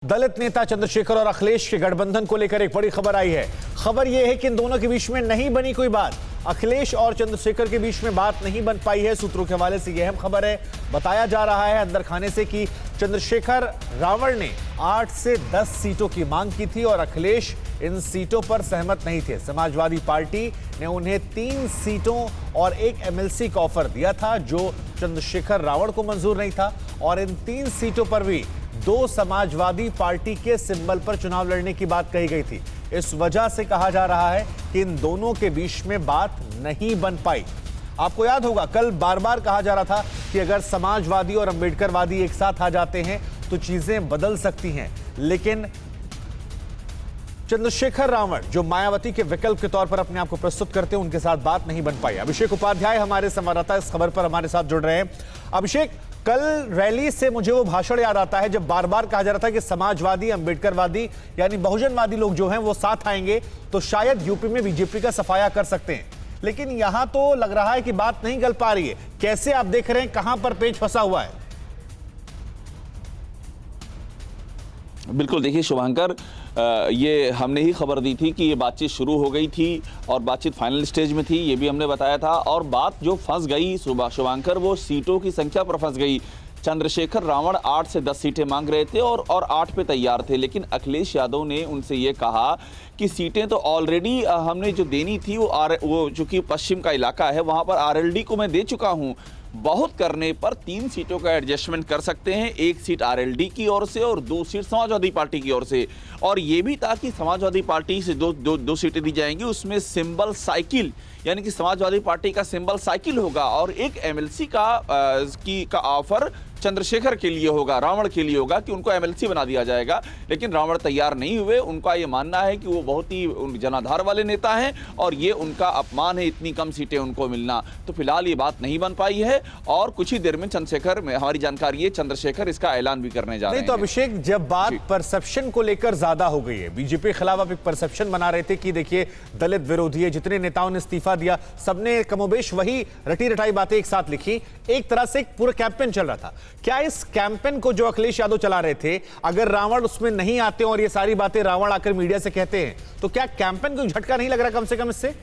दलित नेता चंद्रशेखर और अखिलेश के गठबंधन को लेकर एक बड़ी खबर आई है। खबर यह है कि इन दोनों के बीच में नहीं बनी कोई बात। अखिलेश और चंद्रशेखर के बीच में बात नहीं बन पाई है। सूत्रों के हवाले से यह अहम खबर है। बताया जा रहा है अंदर खाने से कि चंद्रशेखर रावण ने 8 से 10 सीटों की मांग की थी और अखिलेश इन सीटों पर सहमत नहीं थे। समाजवादी पार्टी ने उन्हें 3 सीटों और 1 एमएलसी का ऑफर दिया था जो चंद्रशेखर रावण को मंजूर नहीं था और इन 3 सीटों पर भी 2 समाजवादी पार्टी के सिंबल पर चुनाव लड़ने की बात कही गई थी। इस वजह से कहा जा रहा है कि इन दोनों के बीच में बात नहीं बन पाई। आपको याद होगा कल बार बार कहा जा रहा था कि अगर समाजवादी और अंबेडकरवादी एक साथ आ जाते हैं तो चीजें बदल सकती हैं, लेकिन चंद्रशेखर रावण जो मायावती के विकल्प के तौर पर अपने आप को प्रस्तुत करते हैं, उनके साथ बात नहीं बन पाई। अभिषेक उपाध्याय हमारे संवाददाता इस खबर पर हमारे साथ जुड़ रहे हैं। अभिषेक, कल रैली से मुझे वो भाषण याद आता है जब बार बार कहा जा रहा था कि समाजवादी, अंबेडकरवादी यानी बहुजनवादी लोग जो हैं वो साथ आएंगे तो शायद यूपी में बीजेपी का सफाया कर सकते हैं, लेकिन यहां तो लग रहा है कि बात नहीं गल पा रही है। कैसे आप देख रहे हैं, कहां पर पेच फंसा हुआ है? बिल्कुल, देखिए शुभांकर, ये हमने ही खबर दी थी कि ये बातचीत शुरू हो गई थी और बातचीत फाइनल स्टेज में थी, ये भी हमने बताया था। और बात जो फंस गई शुभांकर, वो सीटों की संख्या पर फंस गई। चंद्रशेखर रावण 8 से 10 सीटें मांग रहे थे और 8 पे तैयार थे, लेकिन अखिलेश यादव ने उनसे ये कहा कि सीटें तो ऑलरेडी हमने जो देनी थी वो चूंकि पश्चिम का इलाका है, वहाँ पर आरएलडी को मैं दे चुका हूँ। बहुत करने पर 3 सीटों का एडजस्टमेंट कर सकते हैं, 1 सीट आरएलडी की ओर से और 2 सीट समाजवादी पार्टी की ओर से। और ये भी था कि समाजवादी पार्टी से दो सीटें दी जाएंगी, उसमें सिंबल साइकिल यानी कि समाजवादी पार्टी का सिंबल साइकिल होगा और 1 एमएलसी का ऑफर चंद्रशेखर के लिए होगा, रावण के लिए होगा कि उनको एमएलसी बना दिया जाएगा। लेकिन रावण तैयार नहीं हुए। उनका ये मानना है कि वो बहुत ही जनाधार वाले नेता हैं और ये उनका अपमान है इतनी कम सीटें उनको मिलना। तो फिलहाल ये बात नहीं बन पाई है और कुछ ही देर में चंद्रशेखर, हमारी जानकारी है, चंद्रशेखर इसका ऐलान भी करने जा रहे हैं। तो अभिषेक, जब बात परसेप्शन को लेकर ज्यादा हो गई है, बीजेपी के खिलाफ आप एक परसेप्शन बना रहे थे कि देखिए दलित विरोधी है, जितने नेताओं ने इस्तीफा दिया सबने कमोबेश वही रटी रटाई बातें एक साथ लिखी, एक तरह से एक पूरा कैंपेन चल रहा था। क्या इस कैंपेन को जो अखिलेश यादव चला रहे थे, अगर रावण उसमें नहीं आते और ये सारी बातें रावण आकर मीडिया से कहते हैं, तो क्या कैंपेन को झटका नहीं लग रहा कम से कम इससे?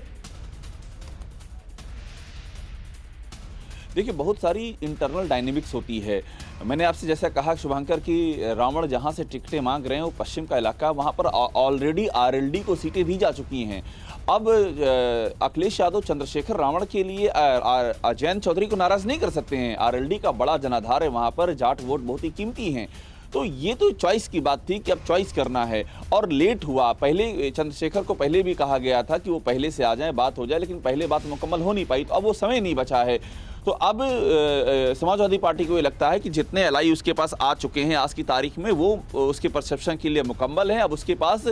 देखिए, बहुत सारी इंटरनल डायनेमिक्स होती है। मैंने आपसे जैसा कहा शुभांकर कि रावण जहां से टिकटें मांग रहे हैं वो पश्चिम का इलाका, वहां पर ऑलरेडी आरएलडी को सीटें दी जा चुकी हैं। अब अखिलेश यादव चंद्रशेखर रावण के लिए जयंत चौधरी को नाराज नहीं कर सकते हैं। आरएलडी का बड़ा जनाधार है, वहां पर जाट वोट बहुत ही कीमती हैं। तो ये तो चॉइस की बात थी कि अब चॉइस करना है और लेट हुआ। पहले चंद्रशेखर को पहले भी कहा गया था कि वो पहले से आ जाए, बात हो जाए, लेकिन पहले बात मुकम्मल हो नहीं पाई, तो अब वो समय नहीं बचा है। तो अब समाजवादी पार्टी को ये लगता है कि जितने एलआई उसके पास आ चुके हैं आज की तारीख में, वो उसके परसेप्शन के लिए मुकम्मल हैं। अब उसके पास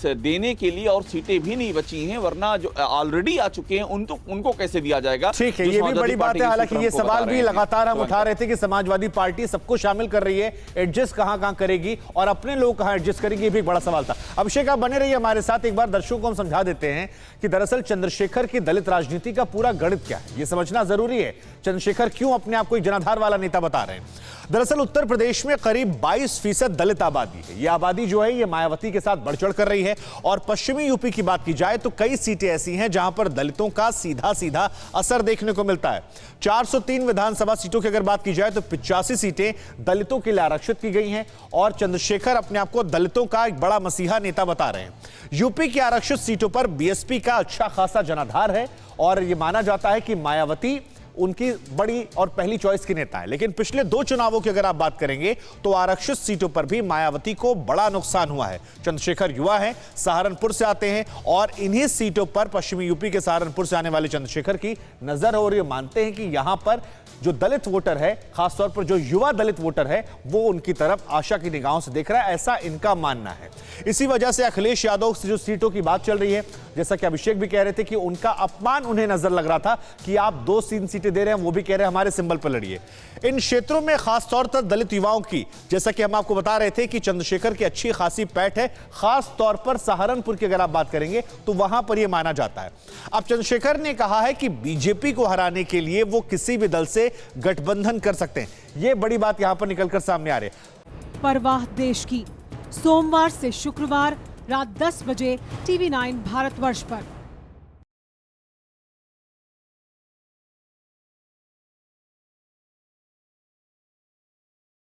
देने के लिए और सीटें भी नहीं बची हैं, वरना जो ऑलरेडी आ चुके हैं उनको कैसे दिया जाएगा? ठीक है, ये भी बड़ी बात है। हालांकि ये सवाल भी लगातार हम उठा रहे थे कि समाजवादी पार्टी सबको शामिल कर रही है, एडजस्ट कहां करेगी और अपने लोग कहां एडजस्ट करेगी, ये भी एक बड़ा सवाल था। अभिषेक, आप बने रहिए हमारे साथ। एक बार दर्शकों को हम समझा देते हैं कि दरअसल चंद्रशेखर की दलित राजनीति का पूरा गणित क्या है, ये समझना जरूरी है। चंद्रशेखर क्यों अपने आप को एक जनाधार वाला नेता बता रहे हैं? दरअसल उत्तर प्रदेश में करीब 22% दलित आबादी है। यह आबादी जो है ये मायावती के साथ बढ़ चढ़ कर रही है और पश्चिमी यूपी की बात की जाए तो कई सीटें ऐसी हैं जहां पर दलितों का सीधा सीधा असर देखने को मिलता है। 403 विधानसभा सीटों की अगर बात की जाए तो 85 सीटें दलितों के लिए आरक्षित की गई हैं और चंद्रशेखर अपने आप को दलितों का एक बड़ा मसीहा नेता बता रहे हैं। यूपी की आरक्षित सीटों पर बीएसपी का अच्छा खासा जनाधार है और यह माना जाता है कि मायावती उनकी बड़ी और पहली चॉइस की नेता है। लेकिन पिछले 2 चुनावों की अगर आप बात करेंगे तो आरक्षित सीटों पर भी मायावती को बड़ा नुकसान हुआ है। चंद्रशेखर युवा हैं, सहारनपुर से आते हैं और इन्हीं सीटों पर पश्चिमी यूपी के सहारनपुर से आने वाले चंद्रशेखर की नजर और ये मानते हैं कि यहां पर जो दलित वोटर है, खासतौर पर जो युवा दलित वोटर है, वो उनकी तरफ आशा की निगाहों से देख रहा है, ऐसा इनका मानना है। इसी वजह से अखिलेश यादव से जो सीटों की बात चल रही है, जैसा कि अभिषेक भी कह रहे थे कि उनका अपमान उन्हें नजर लग रहा था कि आप 2-3 सीटें दे रहे हैं, वो भी कह रहे हैं हमारे सिंबल पर लड़िए। इन क्षेत्रों में खासतौर पर दलित युवाओं की, जैसा कि हम आपको बता रहे थे कि चंद्रशेखर की अच्छी खासी पैठ है, खास तौर पर सहारनपुर की अगर आप बात करेंगे तो वहां पर यह माना जाता है। अब चंद्रशेखर ने कहा है कि बीजेपी को हराने के लिए वो किसी भी दल से गठबंधन कर सकते हैं। यह बड़ी बात यहां पर निकलकर सामने आ रही है। परवाह देश की, सोमवार से शुक्रवार रात 10 बजे TV9 भारतवर्ष पर।